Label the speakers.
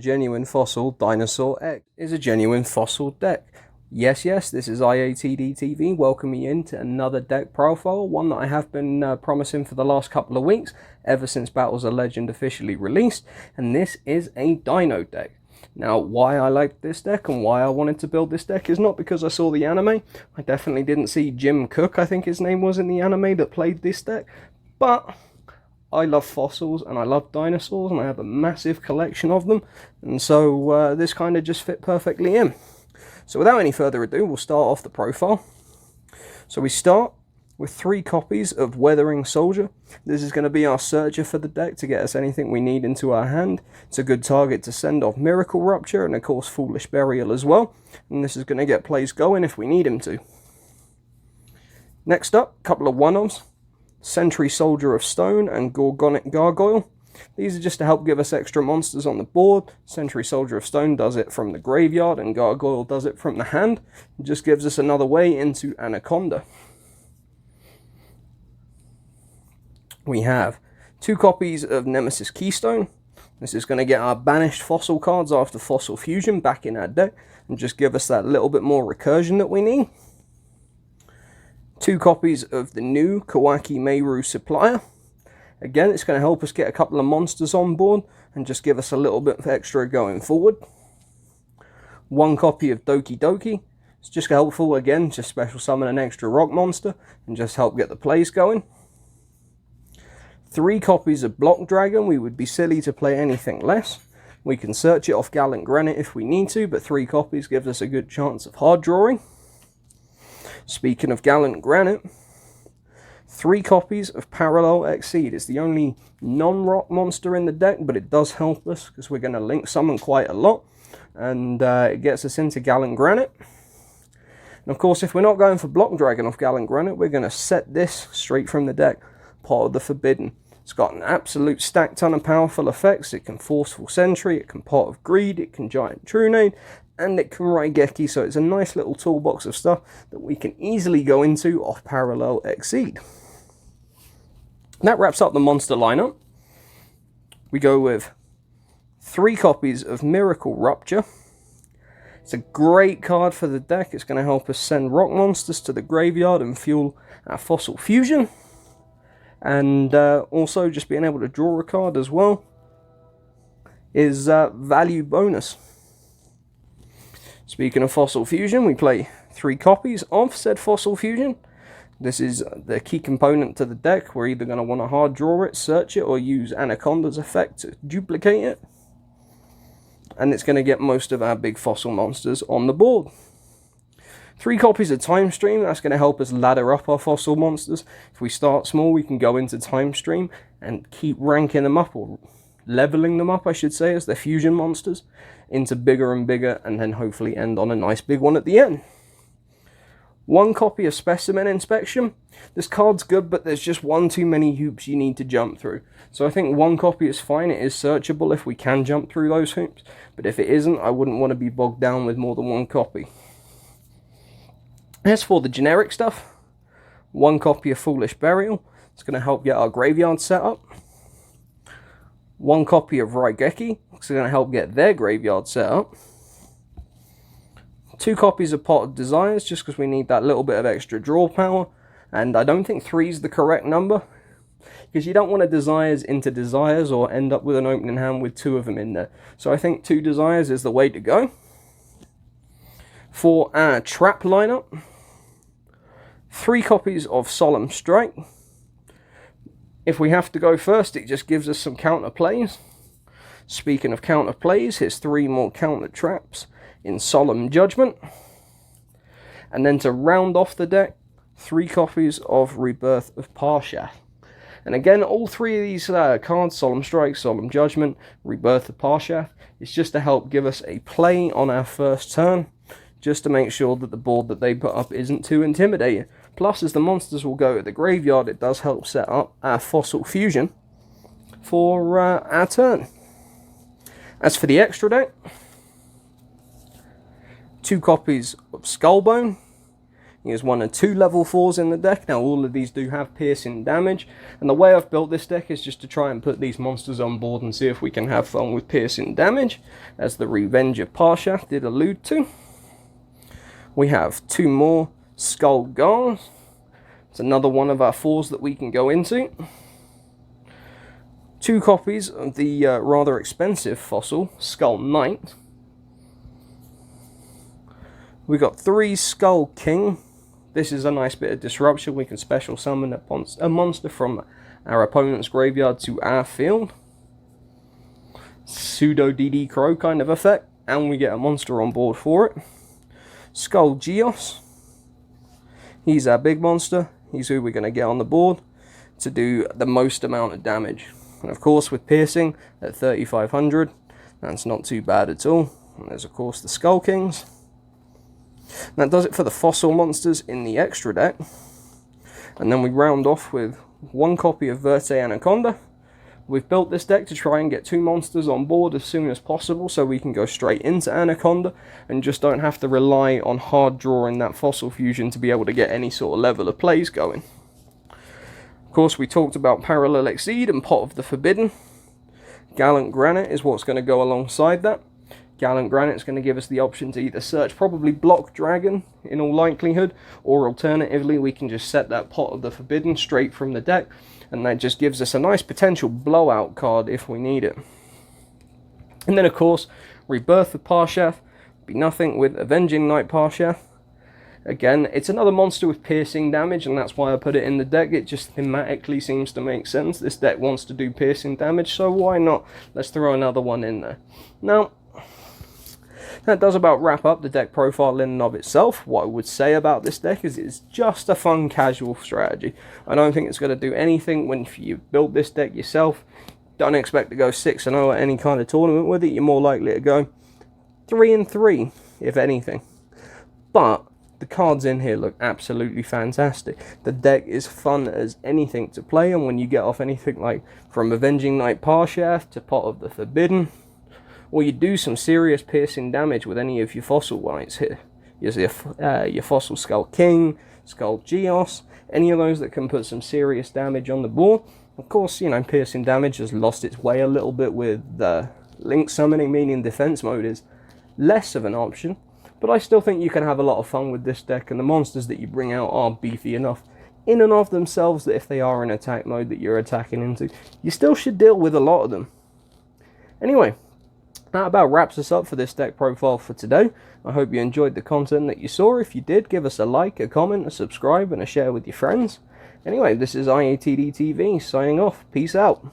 Speaker 1: genuine fossil, Dinosaur X is a genuine fossil deck. Yes, this is IATD TV welcoming you into another deck profile, one that I have been promising for the last couple of weeks, ever since Battles of Legend officially released, and this is a Dino deck. Now, why I like this deck and why I wanted to build this deck is not because I saw the anime. I definitely didn't see Jim Cook, I think his name was, in the anime that played this deck, but I love fossils and I love dinosaurs and I have a massive collection of them, and so this kind of just fit perfectly in. So without any further ado, we'll start off the profile. So we start with 3 copies of Weathering Soldier. This is going to be our searcher for the deck to get us anything we need into our hand. It's a good target to send off Miracle Rupture and of course Foolish Burial as well. And this is going to get plays going if we need him to. Next up, a couple of one-offs. Sentry Soldier of Stone and Gorgonic Gargoyle. These are just to help give us extra monsters on the board. Sentry Soldier of Stone does it from the graveyard and Gargoyle does it from the hand. It just gives us another way into Anaconda. We have 2 copies of Nemesis Keystone. This is going to get our banished fossil cards after Fossil Fusion back in our deck and just give us that little bit more recursion that we need. 2 copies of the new Kawaki Meiru Supplier. Again, it's going to help us get a couple of monsters on board and just give us a little bit extra going forward. 1 copy of Doki Doki. It's just helpful, again, just special summon an extra rock monster and just help get the plays going. 3 copies of Block Dragon. We would be silly to play anything less. We can search it off Gallant Granite if we need to, but 3 copies gives us a good chance of hard drawing. Speaking of Gallant Granite, 3 copies of Parallel Exceed. It's the only non-rock monster in the deck, but it does help us because we're going to link summon quite a lot, and it gets us into Gallant Granite. And of course, if we're not going for Block Dragon off Gallant Granite, we're going to set this straight from the deck, Pot of the Forbidden. It's got an absolute stack ton of powerful effects. It can Forceful Sentry, it can Pot of Greed, it can Giant Trunade, and it can Raigeki, so it's a nice little toolbox of stuff that we can easily go into off Parallel Exceed. That wraps up the monster lineup. We go with 3 copies of Miracle Rupture. It's a great card for the deck. It's going to help us send rock monsters to the graveyard and fuel our Fossil Fusion. And also just being able to draw a card as well is value bonus. Speaking of Fossil Fusion, we play 3 copies of said Fossil Fusion. This is the key component to the deck. We're either going to want to hard draw it, search it, or use Anaconda's effect to duplicate it. And it's going to get most of our big fossil monsters on the board. 3 copies of Time Stream. That's going to help us ladder up our fossil monsters. If we start small, we can go into Time Stream and keep ranking them up, or leveling them up, I should say, as their fusion monsters, into bigger and bigger, and then hopefully end on a nice big one at the end. 1 copy of Specimen Inspection. This card's good, but there's just one too many hoops you need to jump through. So I think 1 copy is fine. It is searchable if we can jump through those hoops. But if it isn't, I wouldn't want to be bogged down with more than 1 copy. As for the generic stuff, 1 copy of Foolish Burial. It's going to help get our graveyard set up. 1 copy of Raigeki. It's going to help get their graveyard set up. 2 copies of Pot of Desires, just because we need that little bit of extra draw power. And I don't think 3 is the correct number, because you don't want to Desires into Desires or end up with an opening hand with 2 of them in there. So I think 2 Desires is the way to go. For our trap lineup, 3 copies of Solemn Strike. If we have to go first, it just gives us some counter plays. Speaking of counter plays, here's 3 more counter traps in Solemn Judgment. And then to round off the deck, 3 copies of Rebirth of Parshath. And again, all 3 of these cards, Solemn Strike, Solemn Judgment, Rebirth of Parshath, is just to help give us a play on our first turn, just to make sure that the board that they put up isn't too intimidating. Plus, as the monsters will go to the graveyard, it does help set up our Fossil Fusion for our turn. As for the extra deck, 2 copies of Skullbone. He is one of 2 level 4s in the deck. Now all of these do have piercing damage, and the way I've built this deck is just to try and put these monsters on board and see if we can have fun with piercing damage, as the Revenge of Parshath did allude to. We have 2 more Skull Guards. It's another one of our 4s that we can go into. 2 copies of the rather expensive fossil Skull Knight. We got 3 Skull King. This is a nice bit of disruption. We can special summon a monster from our opponent's graveyard to our field. Pseudo DD Crow kind of effect, and we get a monster on board for it. Skull Yugioh. He's our big monster. He's who we're going to get on the board to do the most amount of damage. And of course, with piercing at 3,500, that's not too bad at all. And there's of course the Skull Kings. That does it for the fossil monsters in the extra deck. And then we round off with 1 copy of Verte Anaconda. We've built this deck to try and get 2 monsters on board as soon as possible, so we can go straight into Anaconda and just don't have to rely on hard drawing that fossil fusion to be able to get any sort of level of plays going. Of course, we talked about Parallel Exceed and Pot of the Forbidden. Gallant Granite is what's going to go alongside that. Gallant Granite is going to give us the option to either search probably Block Dragon in all likelihood, or alternatively we can just set that Pot of the Forbidden straight from the deck, and that just gives us a nice potential blowout card if we need it. And then of course, Rebirth of Parshath, be nothing with Avenging Knight Parshath. Again, it's another monster with piercing damage, and that's why I put it in the deck. It just thematically seems to make sense. This deck wants to do piercing damage, so why not? Let's throw another one in there. Now, that does about wrap up the deck profile in and of itself. What I would say about this deck is it's just a fun casual strategy. I don't think it's going to do anything when you build this deck yourself. Don't expect to go 6-0 at any kind of tournament with it. You're more likely to go 3-3, if anything. But the cards in here look absolutely fantastic. The deck is fun as anything to play, and when you get off anything like from Avenging Knight Parshath to Pot of the Forbidden, or you do some serious piercing damage with any of your fossil whites here. Your fossil Skull King, Skull Yugioh, any of those that can put some serious damage on the board. Of course, you know, piercing damage has lost its way a little bit with Link Summoning, meaning defense mode is less of an option. But I still think you can have a lot of fun with this deck, and the monsters that you bring out are beefy enough in and of themselves that if they are in attack mode that you're attacking into, you still should deal with a lot of them. Anyway, that about wraps us up for this deck profile for today. I hope you enjoyed the content that you saw. If you did, give us a like, a comment, a subscribe, and a share with your friends. Anyway, this is IATD TV signing off. Peace out.